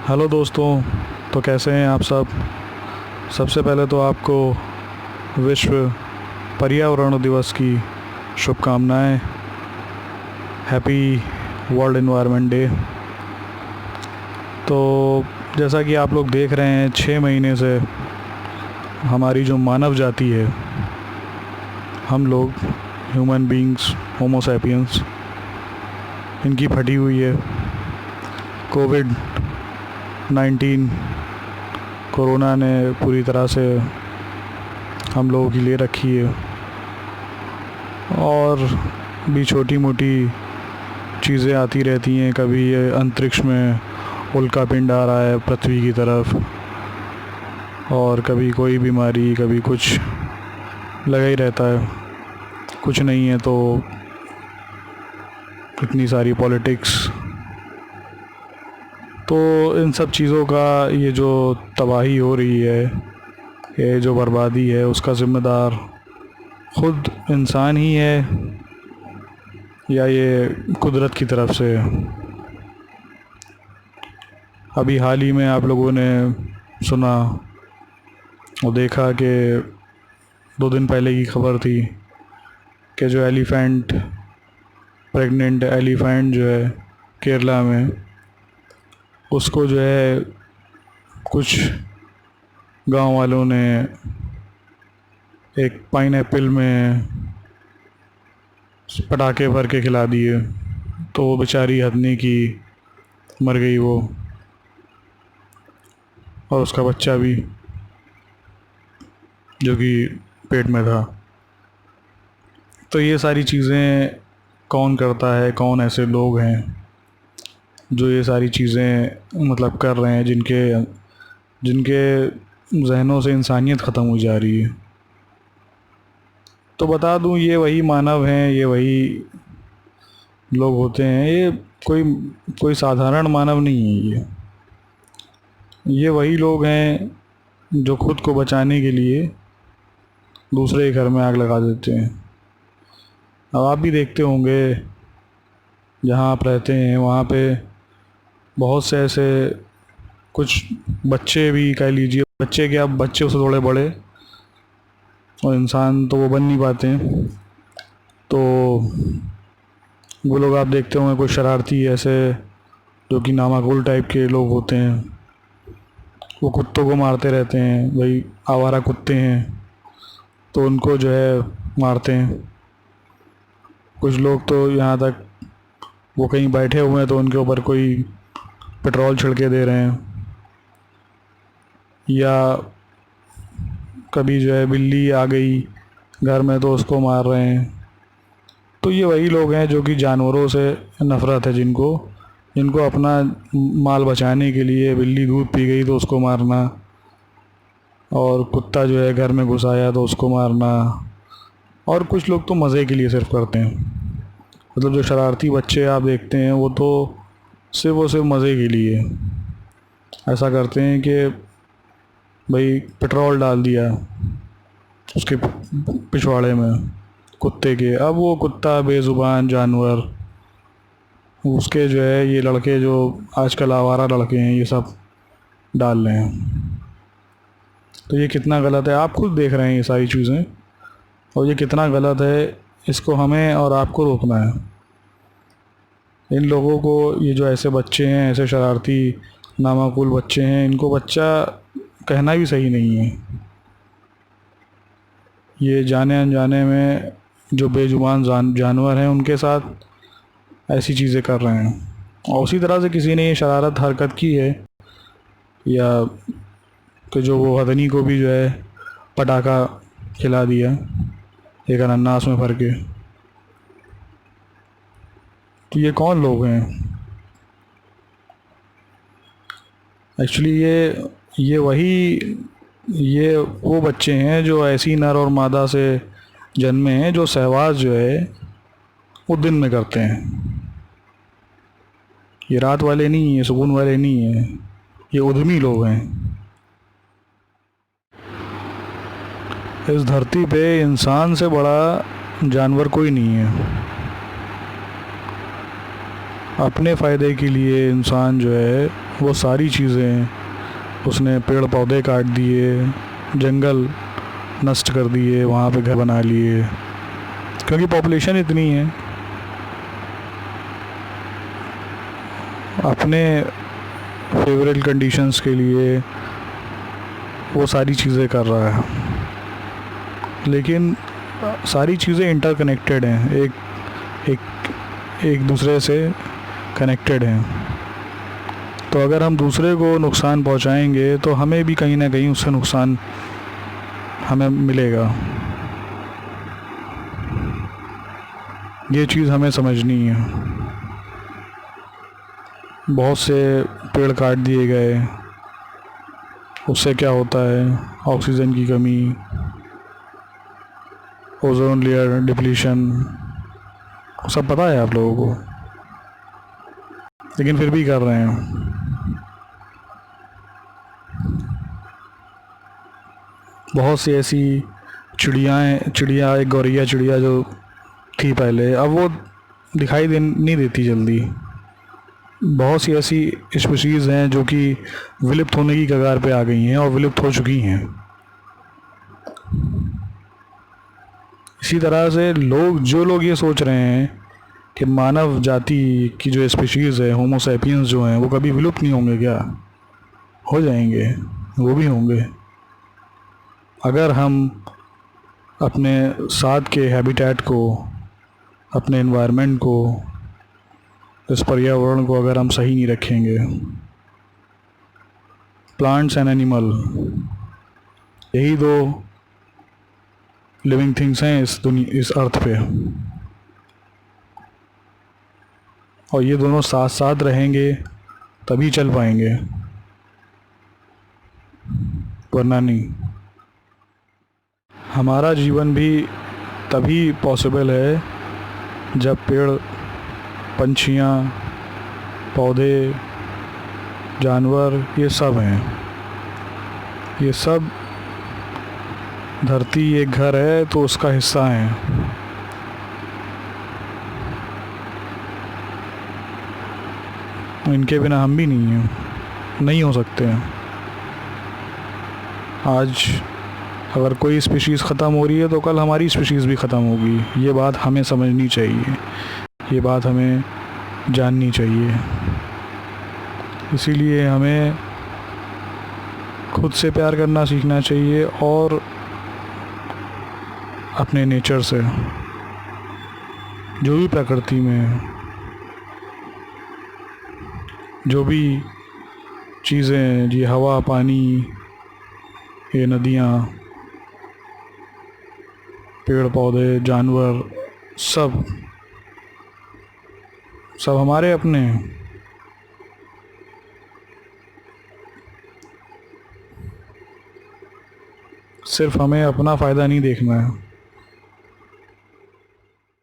Hello दोस्तों। तो कैसे हैं आप सब। सबसे पहले तो आपको विश्व पर्यावरण दिवस की शुभकामनाएं। Happy world environment day. तो जैसा कि आप लोग देख रहे हैं 6 महीने से हमारी जो मानव जाति है, हम लोग ह्यूमन बींग्स, होमो सैपियंस, इनकी फटी हुई है। कोविड 19 कोरोना ने पूरी तरह से हम लोगों की ले रखी है। और भी छोटी मोटी चीज़ें आती रहती हैं। कभी ये अंतरिक्ष में उल्का पिंड आ रहा है पृथ्वी की तरफ, और कभी कोई बीमारी, कभी कुछ लगा ही रहता है। कुछ नहीं है तो इतनी सारी पॉलिटिक्स। तो इन सब चीज़ों का ये जो तबाही हो रही है, ये जो बर्बादी है, उसका ज़िम्मेदार ख़ुद इंसान ही है या ये कुदरत की तरफ से है। अभी हाल ही में आप लोगों ने सुना और देखा कि 2 दिन पहले की खबर थी कि जो एलिफेंट, प्रेग्नेंट एलिफेंट जो है केरला में, उसको जो है कुछ गांव वालों ने एक पाइनएप्पल में पटाखे भर के खिला दिए। तो वो बेचारी हथनी की मर गई वो, और उसका बच्चा भी जो कि पेट में था। तो ये सारी चीज़ें कौन करता है, कौन ऐसे लोग हैं जो ये सारी चीज़ें मतलब कर रहे हैं, जिनके जिनके जहनों से इंसानियत ख़त्म हो जा रही है। तो बता दूं, ये वही मानव हैं, ये वही लोग होते हैं। ये कोई कोई साधारण मानव नहीं है। ये वही लोग हैं जो खुद को बचाने के लिए दूसरे के घर में आग लगा देते हैं। अब आप भी देखते होंगे, जहाँ आप रहते हैं वहाँ पे बहुत से ऐसे कुछ बच्चे भी कह लीजिए, बच्चे क्या, बच्चे उससे थोड़े बड़े, और इंसान तो वो बन नहीं पाते हैं। तो वो लोग आप देखते होंगे कुछ शरारती ऐसे, जो कि नामाकुल टाइप के लोग होते हैं। वो कुत्तों को मारते रहते हैं, भाई आवारा कुत्ते हैं तो उनको जो है मारते हैं। कुछ लोग तो यहाँ तक वो कहीं बैठे हुए हैं तो उनके ऊपर कोई पेट्रोल छिड़के दे रहे हैं, या कभी जो है बिल्ली आ गई घर में तो उसको मार रहे हैं। तो ये वही लोग हैं जो कि जानवरों से नफ़रत है, जिनको जिनको अपना माल बचाने के लिए बिल्ली दूध पी गई तो उसको मारना, और कुत्ता जो है घर में घुस आया तो उसको मारना। और कुछ लोग तो मज़े के लिए सिर्फ करते हैं। मतलब जो शरारती बच्चे आप देखते हैं, वो तो सिर्फ मज़े के लिए ऐसा करते हैं कि भाई पेट्रोल डाल दिया उसके पिछवाड़े में कुत्ते के। अब वो कुत्ता बेज़ुबान जानवर, उसके जो है ये लड़के जो आजकल आवारा लड़के हैं, ये सब डाल रहे हैं। तो ये कितना गलत है, आप खुद देख रहे हैं ये सारी चीज़ें, और ये कितना गलत है, इसको हमें और आपको रोकना है। इन लोगों को, ये जो ऐसे बच्चे हैं, ऐसे शरारती नामाकुल बच्चे हैं, इनको बच्चा कहना भी सही नहीं है। ये जाने अनजाने में जो बेजुबान जानवर हैं उनके साथ ऐसी चीज़ें कर रहे हैं। और उसी तरह से किसी ने ये शरारत हरकत की है, या कि जो वो हथनी को भी जो है पटाखा खिला दिया एक अनानास में भर के। तो ये कौन लोग हैं एक्चुअली? ये वो बच्चे हैं जो ऐसी नर और मादा से जन्मे हैं, जो सहवास जो है वो दिन में करते हैं। ये रात वाले नहीं हैं, सुकून वाले नहीं हैं, ये उद्यमी लोग हैं। इस धरती पे इंसान से बड़ा जानवर कोई नहीं है। अपने फ़ायदे के लिए इंसान जो है वो सारी चीज़ें, उसने पेड़ पौधे काट दिए, जंगल नष्ट कर दिए, वहाँ पे घर बना लिए, क्योंकि पॉपुलेशन इतनी है। अपने फेवरेट कंडीशंस के लिए वो सारी चीज़ें कर रहा है, लेकिन सारी चीज़ें इंटरकनेक्टेड हैं, एक दूसरे से कनेक्टेड हैं। तो अगर हम दूसरे को नुकसान पहुंचाएंगे तो हमें भी कहीं ना कहीं उससे नुकसान हमें मिलेगा। ये चीज़ हमें समझनी है। बहुत से पेड़ काट दिए गए, उससे क्या होता है, ऑक्सीजन की कमी, ओजोन लेयर डिप्लीशन, सब पता है आप लोगों को, लेकिन फिर भी कर रहे हैं। बहुत सी ऐसी चिड़िया, एक गौरैया चिड़िया जो थी पहले, अब वो दिखाई नहीं देती जल्दी। बहुत सी ऐसी स्पीशीज़ हैं जो कि विलुप्त होने की कगार पे आ गई हैं और विलुप्त हो चुकी हैं। इसी तरह से जो लोग ये सोच रहे हैं कि मानव जाति की जो स्पीशीज़ है, होमो सैपियंस जो हैं, वो कभी विलुप्त नहीं होंगे क्या? हो जाएंगे, वो भी होंगे। अगर हम अपने साथ के हैबिटेट को, अपने एनवायरनमेंट को, इस पर्यावरण को अगर हम सही नहीं रखेंगे, प्लांट्स एंड एनिमल, यही दो लिविंग थिंग्स हैं इस अर्थ पे, और ये दोनों साथ साथ रहेंगे तभी चल पाएंगे, वरना नहीं। हमारा जीवन भी तभी पॉसिबल है जब पेड़, पंछियाँ, पौधे, जानवर, ये सब हैं, ये सब धरती एक घर है तो उसका हिस्सा है। इनके बिना हम भी नहीं हैं, नहीं हो सकते हैं। आज अगर कोई स्पीशीज़ ख़त्म हो रही है तो कल हमारी स्पीशीज़ भी ख़त्म होगी। ये बात हमें समझनी चाहिए, ये बात हमें जाननी चाहिए। इसीलिए हमें खुद से प्यार करना सीखना चाहिए और अपने नेचर से, जो भी प्रकृति में, जो भी चीज़ें, ये हवा, पानी, ये नदियाँ, पेड़ पौधे, जानवर, सब हमारे अपने हैं। सिर्फ हमें अपना फ़ायदा नहीं देखना है।